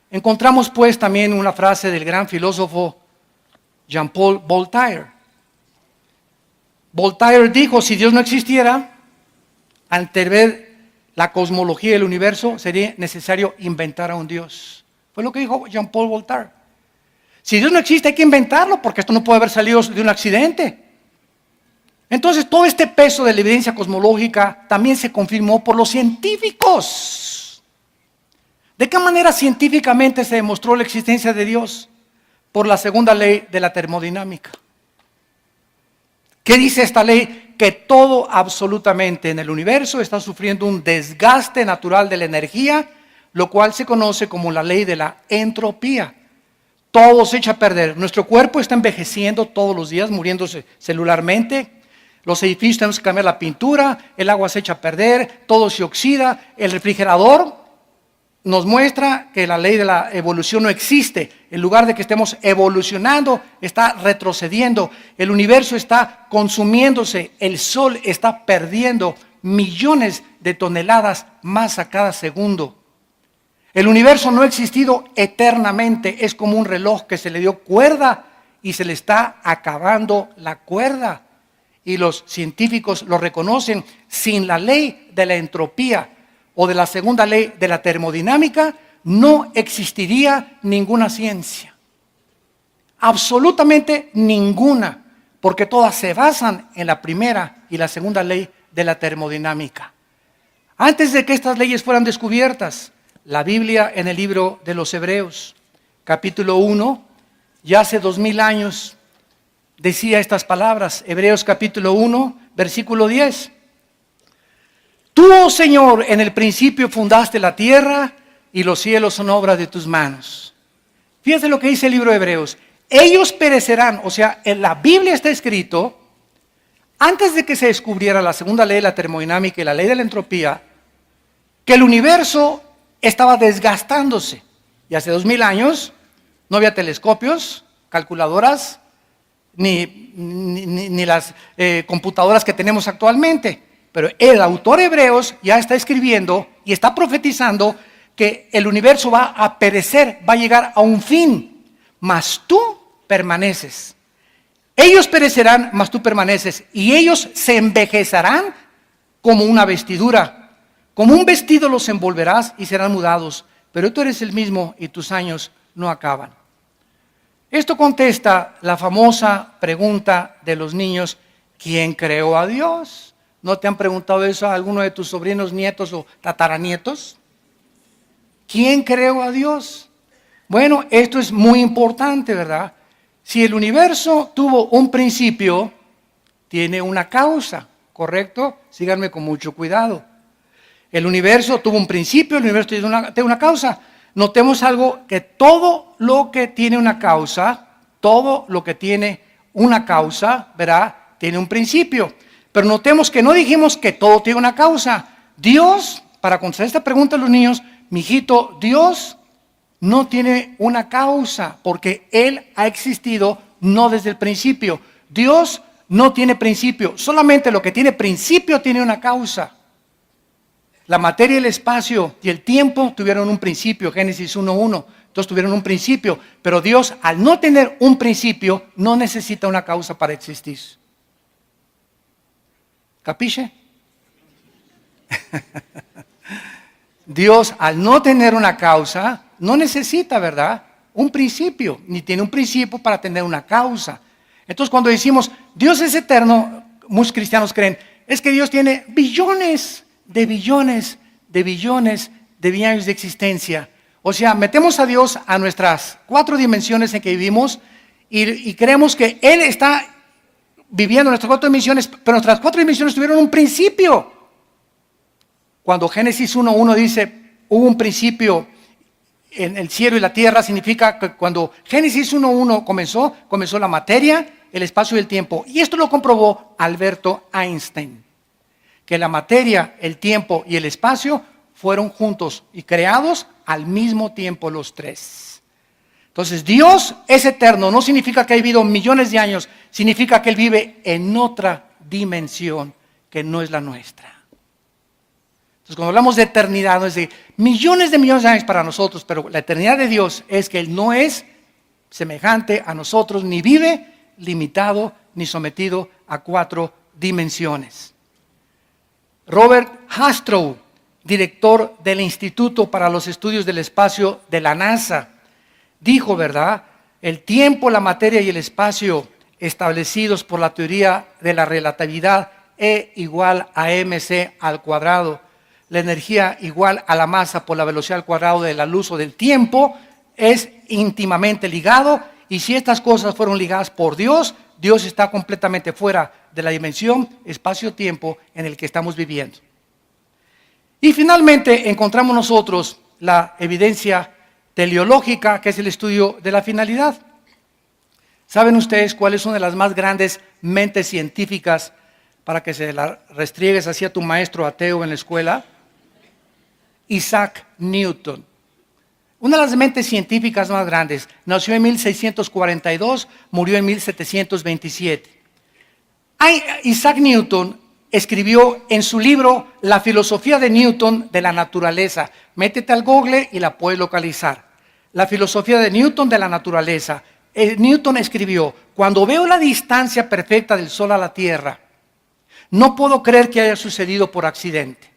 encontramos pues también una frase del gran filósofo Jean-Paul Voltaire. Voltaire dijo, si Dios no existiera, ante ver la cosmología del universo, sería necesario inventar a un Dios. Fue lo que dijo Jean-Paul Voltaire. Si Dios no existe, hay que inventarlo, porque esto no puede haber salido de un accidente. Entonces, todo este peso de la evidencia cosmológica también se confirmó por los científicos. ¿De qué manera científicamente se demostró la existencia de Dios? Por la segunda ley de la termodinámica. ¿Qué dice esta ley? Que todo absolutamente en el universo está sufriendo un desgaste natural de la energía, lo cual se conoce como la ley de la entropía. Todo se echa a perder. Nuestro cuerpo está envejeciendo todos los días, muriéndose celularmente. Los edificios tenemos que cambiar la pintura, el agua se echa a perder, todo se oxida. El refrigerador nos muestra que la ley de la evolución no existe. En lugar de que estemos evolucionando, está retrocediendo. El universo está consumiéndose. El sol está perdiendo millones de toneladas masa cada segundo. El universo no ha existido eternamente. Es como un reloj que se le dio cuerda y se le está acabando la cuerda. Y los científicos lo reconocen. Sin la ley de la entropía o de la segunda ley de la termodinámica, no existiría ninguna ciencia. Absolutamente ninguna, porque todas se basan en la primera y la segunda ley de la termodinámica. Antes de que estas leyes fueran descubiertas, la Biblia en el libro de los Hebreos, capítulo 1, ya hace 2000 años, decía estas palabras. Hebreos capítulo 1, versículo 10. Tú, oh Señor, en el principio fundaste la tierra y los cielos son obra de tus manos. Fíjense lo que dice el libro de Hebreos. Ellos perecerán, o sea, en la Biblia está escrito, antes de que se descubriera la segunda ley de la termodinámica y la ley de la entropía, que el universo estaba desgastándose. Y hace 2000 años no había telescopios, calculadoras, ni las computadoras que tenemos actualmente. Pero el autor Hebreos ya está escribiendo y está profetizando que el universo va a perecer, va a llegar a un fin, mas tú permaneces. Ellos perecerán, mas tú permaneces, y ellos se envejecerán como una vestidura. Como un vestido los envolverás y serán mudados, pero tú eres el mismo y tus años no acaban. Esto contesta la famosa pregunta de los niños: ¿quién creó a Dios? ¿No te han preguntado eso a alguno de tus sobrinos, nietos o tataranietos? ¿Quién creó a Dios? Bueno, esto es muy importante, ¿verdad? Si el universo tuvo un principio, tiene una causa, ¿correcto? Síganme con mucho cuidado. El universo tuvo un principio, el universo tiene una causa. Notemos algo, que todo lo que tiene una causa, ¿verdad? Tiene un principio. Pero notemos que no dijimos que todo tiene una causa. Dios, para contestar esta pregunta a los niños, mijito, Dios no tiene una causa, porque Él ha existido no desde el principio. Dios no tiene principio, solamente lo que tiene principio tiene una causa. La materia, el espacio y el tiempo tuvieron un principio, Génesis 1:1. Entonces tuvieron un principio, pero Dios, al no tener un principio, no necesita una causa para existir. ¿Capisce? Dios, al no tener una causa, no necesita, ¿verdad?, un principio, ni tiene un principio para tener una causa. Entonces, cuando decimos Dios es eterno, muchos cristianos creen, es que Dios tiene billones de años de existencia. O sea, metemos a Dios a nuestras 4 dimensiones en que vivimos y creemos que Él está viviendo nuestras 4 dimensiones, pero nuestras 4 dimensiones tuvieron un principio. Cuando Génesis 1:1 dice, hubo un principio en el cielo y la tierra, significa que cuando Génesis 1:1 comenzó la materia, el espacio y el tiempo. Y esto lo comprobó Alberto Einstein, que la materia, el tiempo y el espacio fueron juntos y creados al mismo tiempo los 3. Entonces, Dios es eterno, no significa que ha vivido millones de años, significa que Él vive en otra dimensión que no es la nuestra. Entonces, cuando hablamos de eternidad, no es de millones de años para nosotros, pero la eternidad de Dios es que Él no es semejante a nosotros, ni vive limitado, ni sometido a 4 dimensiones. Robert Hastrow, director del Instituto para los Estudios del Espacio de la NASA, dijo, ¿verdad?, el tiempo, la materia y el espacio establecidos por la teoría de la relatividad E igual a mc al cuadrado, la energía igual a la masa por la velocidad al cuadrado de la luz o del tiempo, es íntimamente ligado, y si estas cosas fueron ligadas por Dios, Dios está completamente fuera de la dimensión espacio-tiempo en el que estamos viviendo. Y finalmente encontramos nosotros la evidencia teleológica, que es el estudio de la finalidad. ¿Saben ustedes cuál es una de las más grandes mentes científicas para que se la restriegues así a tu maestro ateo en la escuela? Isaac Newton. una de las mentes científicas más grandes. Nació en 1642, murió en 1727. Isaac Newton escribió en su libro La filosofía de Newton de la naturaleza. Métete al Google y la puedes localizar. La filosofía de Newton de la naturaleza. Newton escribió: cuando veo la distancia perfecta del Sol a la Tierra, no puedo creer que haya sucedido por accidente.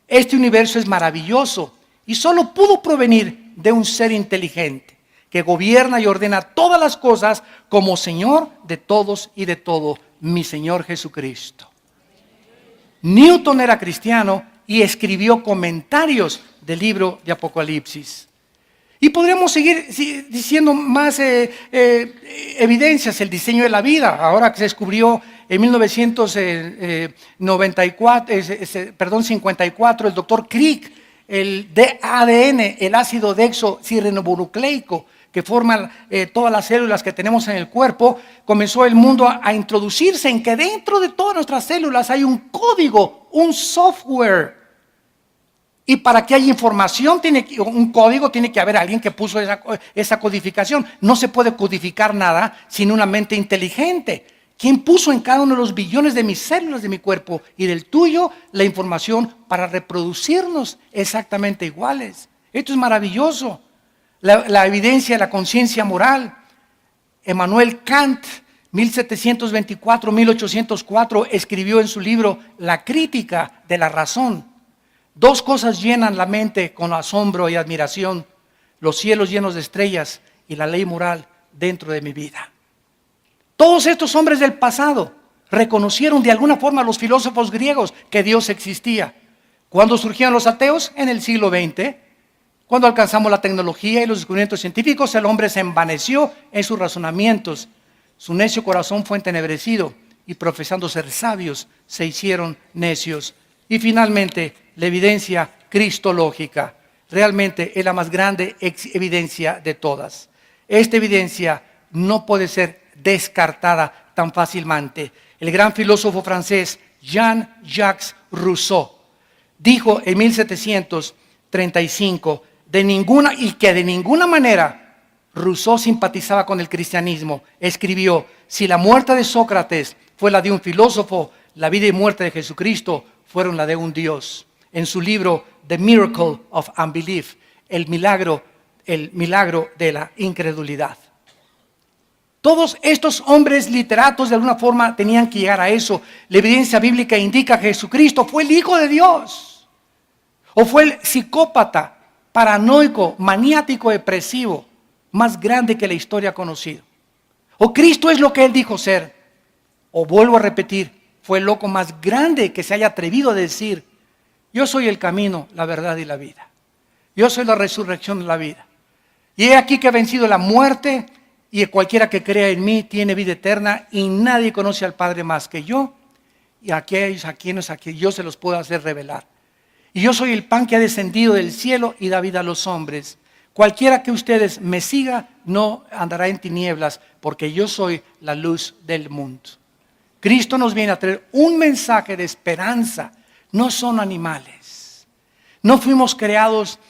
Este universo es maravilloso y solo pudo provenir de un ser inteligente que gobierna y ordena todas las cosas como Señor de todos y de todo, mi Señor Jesucristo. Newton era cristiano y escribió comentarios del libro de Apocalipsis. Y podríamos seguir diciendo más evidencias. El diseño de la vida, ahora que se descubrió en 54, el doctor Crick, el ADN, el ácido desoxirribonucleico, que forma todas las células que tenemos en el cuerpo. Comenzó el mundo a introducirse en que dentro de todas nuestras células hay un código, un software. Y para que haya información, un código, tiene que haber alguien que puso esa codificación. No se puede codificar nada sin una mente inteligente. ¿Quién puso en cada uno de los billones de mis células de mi cuerpo y del tuyo la información para reproducirnos exactamente iguales? Esto es maravilloso. La evidencia de la conciencia moral. Immanuel Kant, 1724-1804, escribió en su libro La crítica de la razón. Dos cosas llenan la mente con asombro y admiración: los cielos llenos de estrellas y la ley moral dentro de mi vida. Todos estos hombres del pasado reconocieron de alguna forma a los filósofos griegos que Dios existía. ¿Cuándo surgieron los ateos? En el siglo XX. Cuando alcanzamos la tecnología y los descubrimientos científicos, el hombre se envaneció en sus razonamientos. Su necio corazón fue entenebrecido y, profesando ser sabios, se hicieron necios. Y finalmente, la evidencia cristológica realmente es la más grande evidencia de todas. Esta evidencia no puede ser descartada tan fácilmente. El gran filósofo francés Jean-Jacques Rousseau dijo en 1735 de ninguna manera Rousseau simpatizaba con el cristianismo. Escribió: si la muerte de Sócrates fue la de un filósofo, la vida y muerte de Jesucristo fueron la de un Dios. En su libro The Miracle of Unbelief, el milagro de la incredulidad. Todos estos hombres literatos de alguna forma tenían que llegar a eso. La evidencia bíblica indica que Jesucristo fue el Hijo de Dios, o fue el psicópata, paranoico, maniático, depresivo más grande que la historia ha conocido. O Cristo es lo que Él dijo ser. O vuelvo a repetir, fue el loco más grande que se haya atrevido a decir: yo soy el camino, la verdad y la vida. Yo soy la resurrección de la vida. Y he aquí que he vencido la muerte, y cualquiera que crea en mí tiene vida eterna, y nadie conoce al Padre más que yo, y a quienes yo se los puedo hacer revelar. Y yo soy el pan que ha descendido del cielo y da vida a los hombres. Cualquiera que ustedes me siga no andará en tinieblas, porque yo soy la luz del mundo. Cristo nos viene a traer un mensaje de esperanza. No son animales. No fuimos creados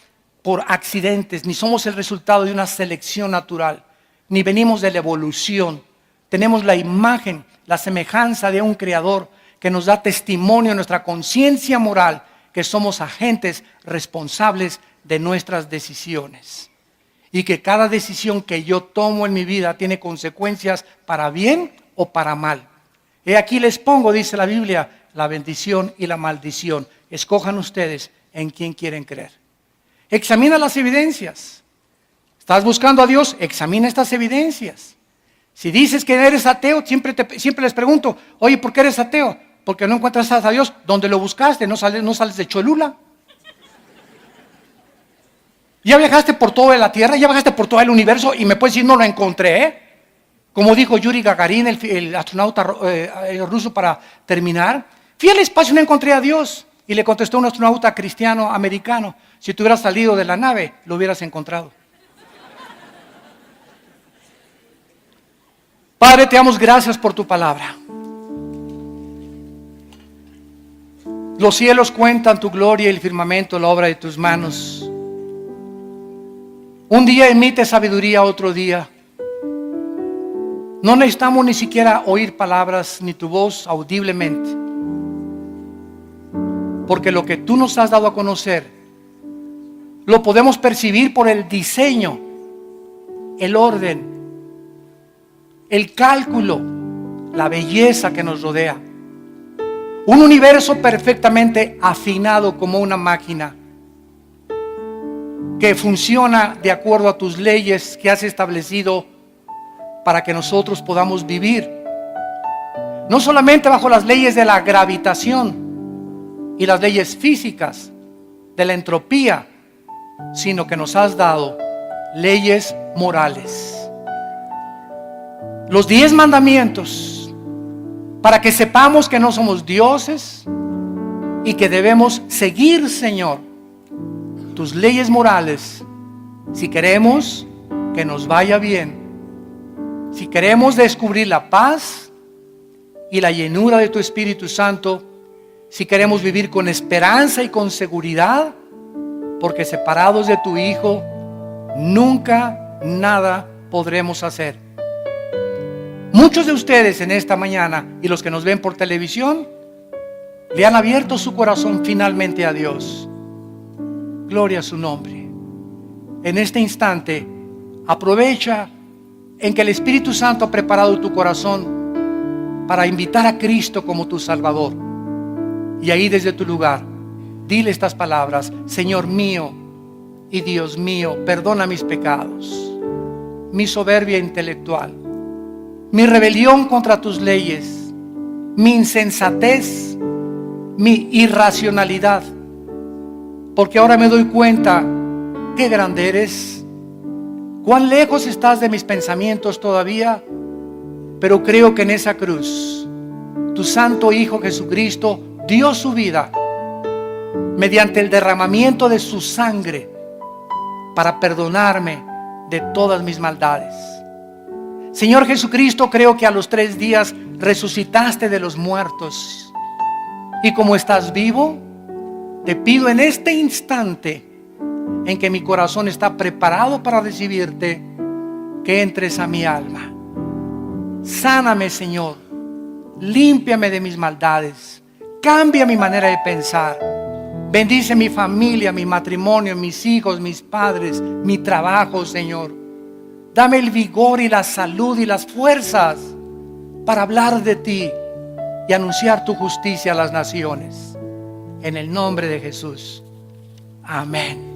por accidentes, ni somos el resultado de una selección natural, ni venimos de la evolución. Tenemos la imagen, la semejanza de un creador que nos da testimonio en nuestra conciencia moral que somos agentes responsables de nuestras decisiones. Y que cada decisión que yo tomo en mi vida tiene consecuencias para bien o para mal. He aquí les pongo, dice la Biblia, la bendición y la maldición. Escojan ustedes en quién quieren creer. Examina las evidencias. ¿Estás buscando a Dios? Examina estas evidencias. Si dices que eres ateo, siempre les pregunto: oye, ¿por qué eres ateo? Porque no encuentras a Dios. ¿Dónde lo buscaste? ¿No sales de Cholula? Ya viajaste por toda la tierra, ya viajaste por todo el universo y me puedes decir: no lo encontré. Como dijo Yuri Gagarin, el astronauta ruso, para terminar: fui al espacio y no encontré a Dios. Y le contestó un astronauta cristiano americano: si tú hubieras salido de la nave, lo hubieras encontrado. Padre, te damos gracias por tu palabra. Los cielos cuentan tu gloria y el firmamento la obra de tus manos. Un día emite sabiduría, otro día. No necesitamos ni siquiera oír palabras ni tu voz audiblemente, porque lo que tú nos has dado a conocer lo podemos percibir por el diseño, el orden, el cálculo, la belleza que nos rodea. Un universo perfectamente afinado como una máquina que funciona de acuerdo a tus leyes que has establecido para que nosotros podamos vivir. No solamente bajo las leyes de la gravitación y las leyes físicas de la entropía, sino que nos has dado leyes morales. Los 10 mandamientos, para que sepamos que no somos dioses y que debemos seguir, Señor, tus leyes morales si queremos que nos vaya bien, si queremos descubrir la paz y la llenura de tu Espíritu Santo, si queremos vivir con esperanza y con seguridad, porque separados de tu Hijo nunca nada podremos hacer. Muchos de ustedes en esta mañana y los que nos ven por televisión le han abierto su corazón finalmente a Dios. Gloria a su nombre. En este instante aprovecha en que el Espíritu Santo ha preparado tu corazón para invitar a Cristo como tu Salvador. Y ahí desde tu lugar dile estas palabras: Señor mío y Dios mío, perdona mis pecados, mi soberbia intelectual, mi rebelión contra tus leyes, mi insensatez, mi irracionalidad, porque ahora me doy cuenta qué grande eres, cuán lejos estás de mis pensamientos todavía, pero creo que en esa cruz tu santo Hijo Jesucristo dio su vida mediante el derramamiento de su sangre para perdonarme de todas mis maldades. Señor Jesucristo, creo que a los 3 días resucitaste de los muertos, y como estás vivo, te pido en este instante en que mi corazón está preparado para recibirte, que entres a mi alma. Sáname, Señor, límpiame de mis maldades, cambia mi manera de pensar, bendice mi familia, mi matrimonio, mis hijos, mis padres, mi trabajo, Señor. Dame el vigor y la salud y las fuerzas para hablar de ti y anunciar tu justicia a las naciones. En el nombre de Jesús. Amén.